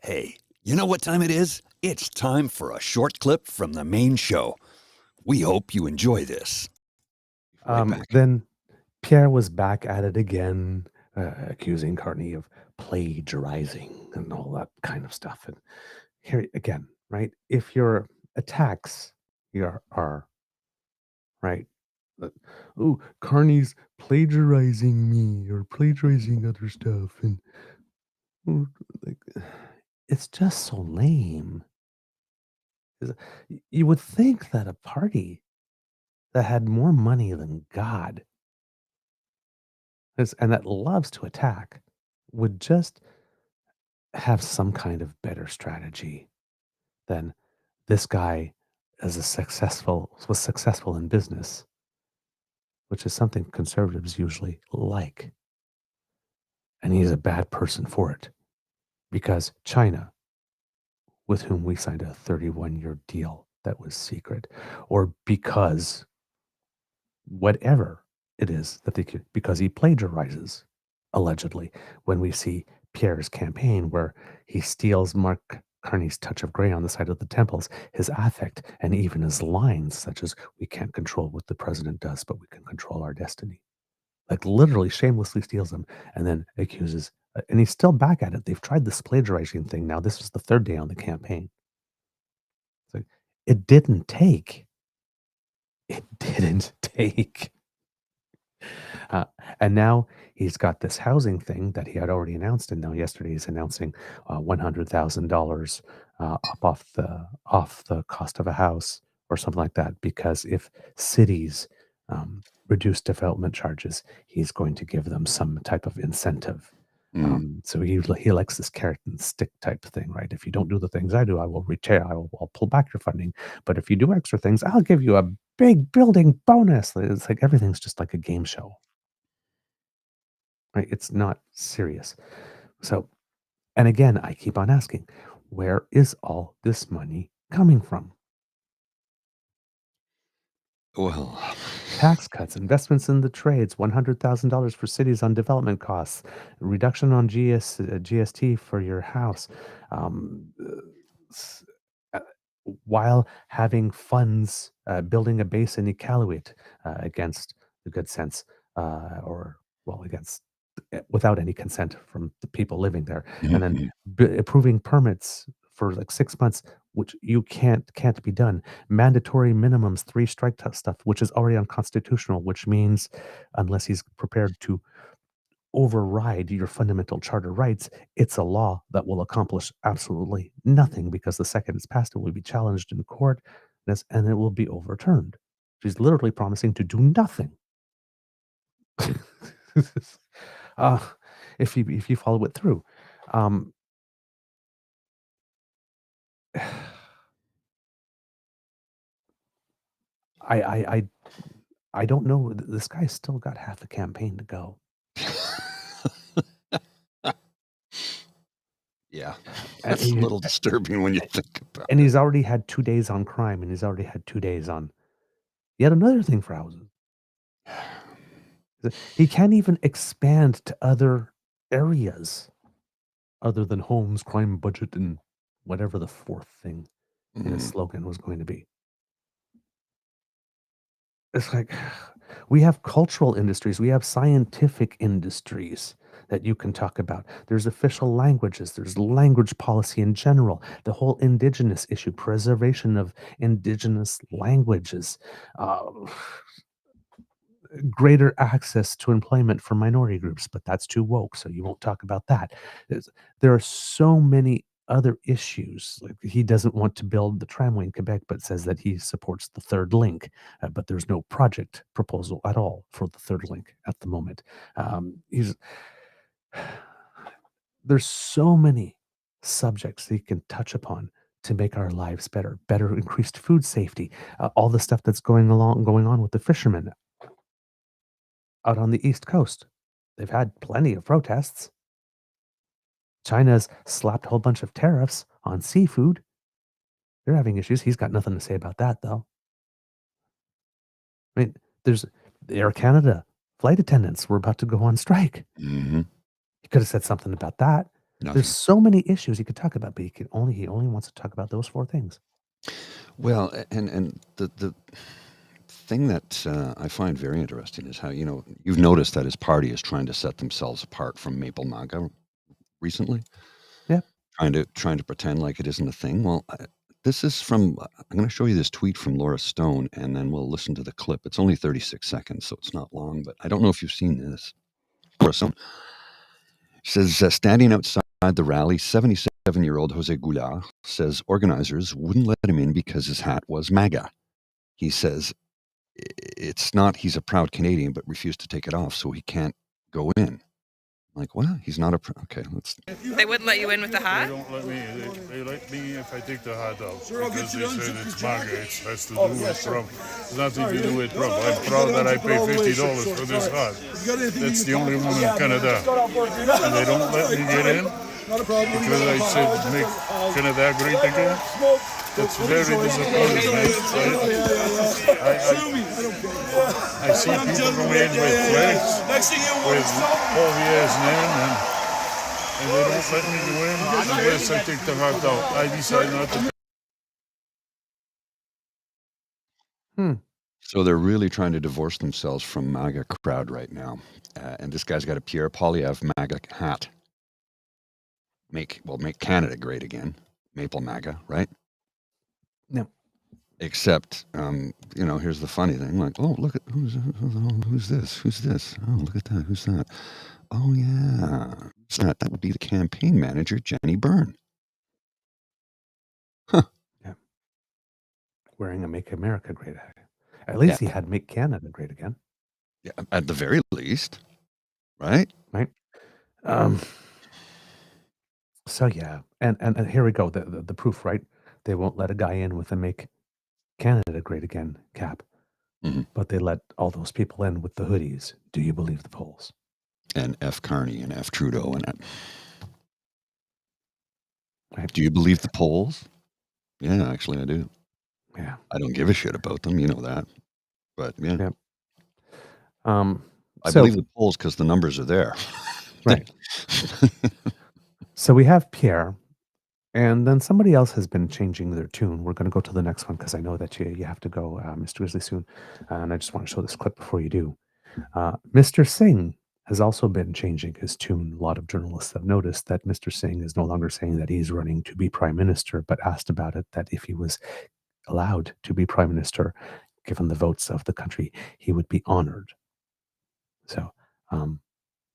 Hey, you know what time it is? It's time for a short clip from the main show. We hope you enjoy this. Right back. Then Pierre was back at it again, accusing Carney of plagiarizing and all that kind of stuff. And here again, right? If your attacks are right, oh, Carney's plagiarizing me or plagiarizing other stuff, and oh, like it's just so lame. 'Cause you would think that a party that had more money than God and that loves to attack would just have some kind of better strategy than this guy was successful in business, which is something conservatives usually like. And he's a bad person for it because China, with whom we signed a 31-year deal that was secret, or because whatever it is that they could, because he plagiarizes allegedly when we see Pierre's campaign where he steals Mark Carney's touch of gray on the side of the temples, his affect, and even his lines, such as, we can't control what the president does, but we can control our destiny. Like literally shamelessly steals them and then accuses, and he's still back at it. They've tried this plagiarizing thing now. This was the third day on the campaign. It's like, it didn't take. It didn't take. Uh, and now he's got this housing thing that he had already announced, and now yesterday he's announcing $100,000 off the cost of a house or something like that. Because if cities reduce development charges, he's going to give them some type of incentive. So he likes this carrot and stick type thing, right? If you don't do the things I do, I will retire. I'll pull back your funding. But if you do extra things, I'll give you a big building bonus. It's like everything's just like a game show. Right? It's not serious. So, and again, I keep on asking, where is all this money coming from? Well, Tax cuts, investments in the trades, $100,000 for cities on development costs, reduction on GST for your house, um, s- uh, while having funds building a base in Iqaluit against the good sense, or well, against without any consent from the people living there, and then mhm. approving permits for like 6 months, which you can't be done. Mandatory minimums, three strike stuff, which is already unconstitutional, which means unless he's prepared to override your fundamental charter rights, it's a law that will accomplish absolutely nothing because the second it's passed, it will be challenged in court and it will be overturned. She's literally promising to do nothing. uh, if you follow it through. Um, I I I I don't know. This guy's still got half the campaign to go. Yeah, And that's a he little disturbing when you think about and it. he's already had 2 days on crime, and he's already had 2 days on yet another thing for houses. He can't even expand to other areas other than homes, crime budget, and whatever the fourth thing in his Mm. slogan was going to be. It's like we have cultural industries, we have scientific industries that you can talk about. There's official languages, there's language policy in general, the whole indigenous issue, preservation of indigenous languages, uh, greater access to employment for minority groups, but that's too woke, so you won't talk about that. There's, there are so many other issues. Like he doesn't want to build the tramway in Quebec, but says that he supports the third link. But there's no project proposal at all for the third link at the moment. He's there's so many subjects that he can touch upon to make our lives better, better increased food safety, all the stuff that's going on with the fishermen out on the East Coast. They've had plenty of protests. China's slapped a whole bunch of tariffs on seafood. They're having issues. He's got nothing to say about that, though. I mean, there's the Air Canada flight attendants were about to go on strike. Mhm. He could have said something about that. There's Nothing. so many issues you could talk about, but he only wants to talk about those 4 things. Well, and the thing that I find very interesting is how you've noticed that his party is trying to set themselves apart from Maple MAGA recently, Yeah. trying to pretend like it isn't a thing. Well, this is from. I'm going to show you this tweet from Laura Stone, and then we'll listen to the clip. It's only 36 seconds, so it's not long. But I don't know if you've seen this. Laura Stone says, standing outside the rally, 77-year-old Jose Goulart says organizers wouldn't let him in because his hat was MAGA. He says it's not he's a proud Canadian, but refused to take it off, so he can't go in. Like, what? He's not a okay. Let's. They wouldn't let you in with the hat? They don't let me. They let me if I take the hat off because they said it's MAGA. It has to do with Trump. It's nothing to do with Trump. I'm proud that I pay $50 for this hat. That's the only one in Canada, and they don't let me get in because I said make Canada great again. That's very disappointing. I see people come in with flags, with OVS name, and they don't let me go in unless I take the hat out. I decide not to. So they're really trying to divorce themselves from MAGA crowd right now, and this guy's got a Pierre Poilievre MAGA hat. Make Canada great again, Maple MAGA, right? No. Except, here's the funny thing. Like, oh, look at who's this? Who's this? Oh, look at that. Who's that? Oh, yeah. Who's that? That would be the campaign manager, Jenny Byrne. Huh. Yeah. Wearing a Make America Great hat. At least he had Make Canada Great Again. Yeah, at the very least, right? Right. So yeah, and here we go. The proof, right? They won't let a guy in with a Make Canada Great Again cap, but they let all those people in with the hoodies. Do you believe the polls? And F. Carney and F. Trudeau and that. Right. Do you believe the polls? Yeah, actually, I do. Yeah. I don't give a shit about them. You know that. But yeah. Yep. I believe the polls because the numbers are there. Right. So we have Pierre, and then somebody else has been changing their tune. We're going to go to the next one because I know that you have to go, Mr. Grizzly, soon. And I just want to show this clip before you do. Mr. Singh has also been changing his tune. A lot of journalists have noticed that Mr. Singh is no longer saying that he's running to be prime minister, but asked about it, that if he was allowed to be prime minister, given the votes of the country, he would be honored. So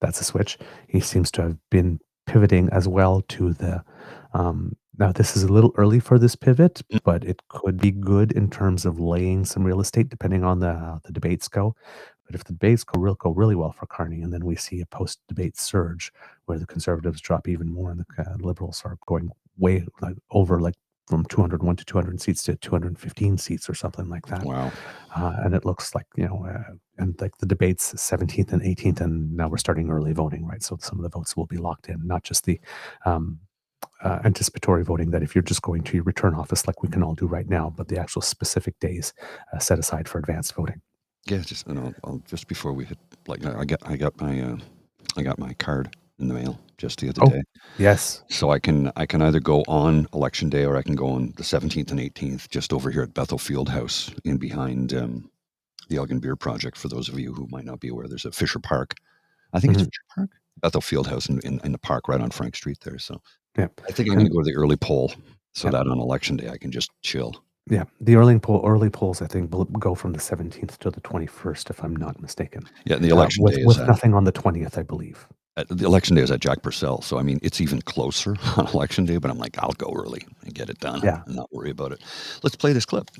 that's a switch. He seems to have been pivoting as well to the now this is a little early for this pivot, but it could be good in terms of laying some real estate depending on how the debates go. But if the debates go really well for Carney, and then we see a post-debate surge where the Conservatives drop even more and the Liberals are going way over from 201 to 200 seats to 215 seats or something like that. Wow. And it looks like, and like the debates 17th and 18th, and now we're starting early voting, right? So some of the votes will be locked in, not just the anticipatory voting that if you're just going to your return office like we can all do right now, but the actual specific days set aside for advanced voting. Yeah, just before we hit, I got my card in the mail just the other day. Yes. So I can either go on election day or I can go on the 17th and 18th, just over here at Bethel Field House in behind the Elgin Beer Project. For those of you who might not be aware, there's a Fisher Park. I think it's Fisher Park, Bethel Field House in the park right on Frank Street there. So yeah, I think I'm going to go to the early poll so that on election day I can just chill. Yeah, the early polls I think will go from the 17th to the 21st, if I'm not mistaken. Yeah, and the election day with nothing on the 20th, I believe. The election day is at Jack Purcell, so I mean it's even closer on election day. But I'm like, I'll go early and get it done. Yeah, and not worry about it. Let's play this clip.